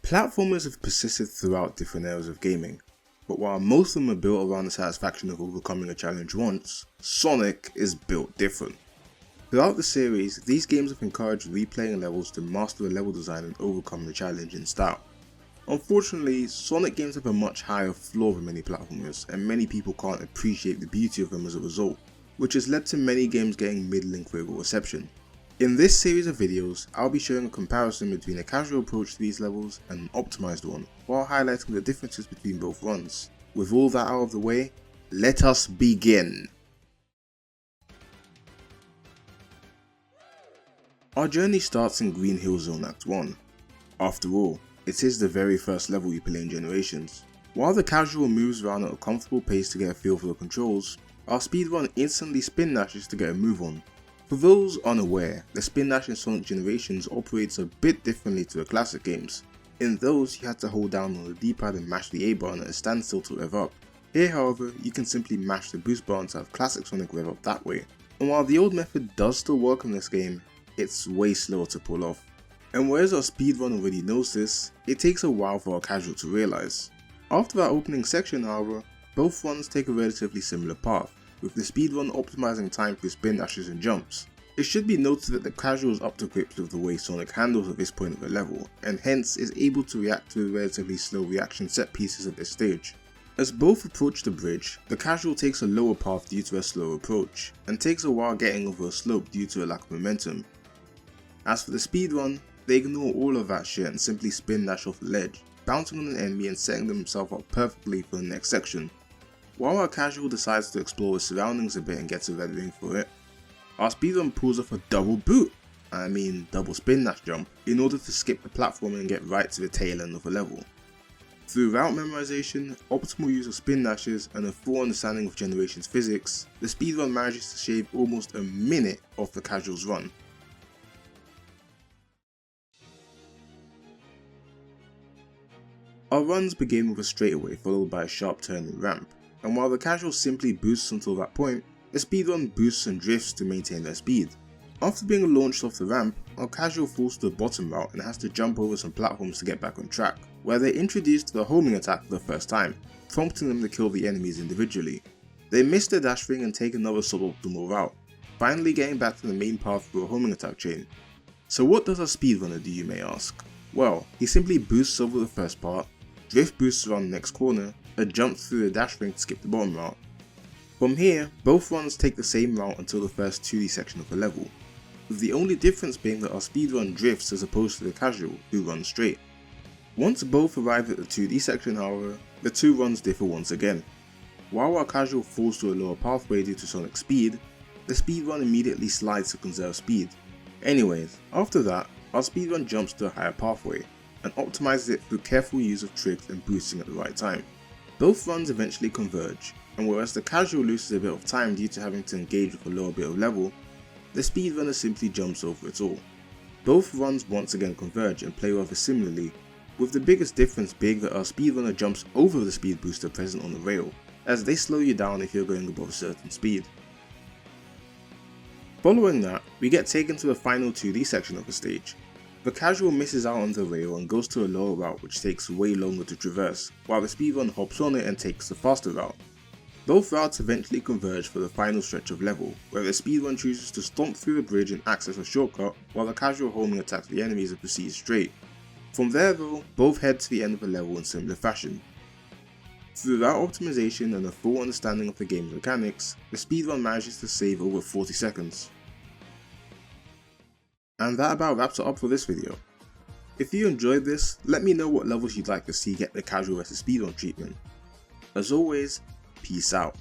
Platformers have persisted throughout different eras of gaming, but while most of them are built around the satisfaction of overcoming a challenge once, Sonic is built different. Throughout the series, these games have encouraged replaying levels to master the level design and overcome the challenge in style. Unfortunately, Sonic games have a much higher floor than many platformers, and many people can't appreciate the beauty of them as a result, which has led to many games getting middling critical reception. In this series of videos, I'll be showing a comparison between a casual approach to these levels and an optimized one, while highlighting the differences between both runs. With all that out of the way, let us begin! Our journey starts in Green Hill Zone Act 1. After all, it is the very first level you play in Generations. While the casual moves around at a comfortable pace to get a feel for the controls, our speedrun instantly spin dashes to get a move on. For those unaware, the spin dash in Sonic Generations operates a bit differently to the classic games. In those, you had to hold down on the D-pad and mash the A button at a standstill to rev up. Here however, you can simply mash the boost button to have classic Sonic rev up that way. And while the old method does still work in this game, it's way slower to pull off. And whereas our speedrun already knows this, it takes a while for our casual to realise. After that opening section however, both runs take a relatively similar path, with the speedrun optimizing time through spin dashes and jumps. It should be noted that the casual is up to grips with the way Sonic handles at this point of the level, and hence is able to react to the relatively slow reaction set pieces at this stage. As both approach the bridge, the casual takes a lower path due to a slow approach, and takes a while getting over a slope due to a lack of momentum. As for the speedrun, they ignore all of that shit and simply spin dash off the ledge, bouncing on an enemy and setting themselves up perfectly for the next section. While our casual decides to explore the surroundings a bit and gets a red ring for it, our speedrun pulls off a double double spin dash jump, in order to skip the platforming and get right to the tail end of the level. Through route memorization, optimal use of spin dashes, and a full understanding of Generations physics, the speedrun manages to shave almost a minute off the casual's run. Our runs begin with a straightaway followed by a sharp turn and ramp, and while the casual simply boosts until that point, the speedrun boosts and drifts to maintain their speed. After being launched off the ramp, our casual falls to the bottom route and has to jump over some platforms to get back on track, where they're introduced to the homing attack for the first time, prompting them to kill the enemies individually. They miss their dash ring and take another suboptimal route, finally getting back to the main path through a homing attack chain. So what does a speedrunner do, you may ask? Well, he simply boosts over the first part, drift boosts around the next corner, and jumps through the dash ring to skip the bottom route. From here, both runs take the same route until the first 2D section of the level, with the only difference being that our speedrun drifts as opposed to the casual, who runs straight. Once both arrive at the 2D section however, the two runs differ once again. While our casual falls to a lower pathway due to Sonic's speed, the speedrun immediately slides to conserve speed. Anyways, after that, our speedrun jumps to a higher pathway, and optimizes it through careful use of tricks and boosting at the right time. Both runs eventually converge, and whereas the casual loses a bit of time due to having to engage with a lower bit of level, the speedrunner simply jumps over it all. Both runs once again converge and play rather similarly, with the biggest difference being that our speedrunner jumps over the speed booster present on the rail, as they slow you down if you're going above a certain speed. Following that, we get taken to the final 2D section of the stage. The casual misses out on the rail and goes to a lower route which takes way longer to traverse, while the speedrun hops on it and takes the faster route. Both routes eventually converge for the final stretch of level, where the speedrun chooses to stomp through the bridge and access a shortcut, while the casual homing attacks the enemies and proceeds straight. From there though, both head to the end of the level in similar fashion. Through route optimization and a full understanding of the game's mechanics, the speedrun manages to save over 40 seconds. And that about wraps it up for this video. If you enjoyed this, let me know what levels you'd like to see get the casual vs speedrun treatment. As always, peace out.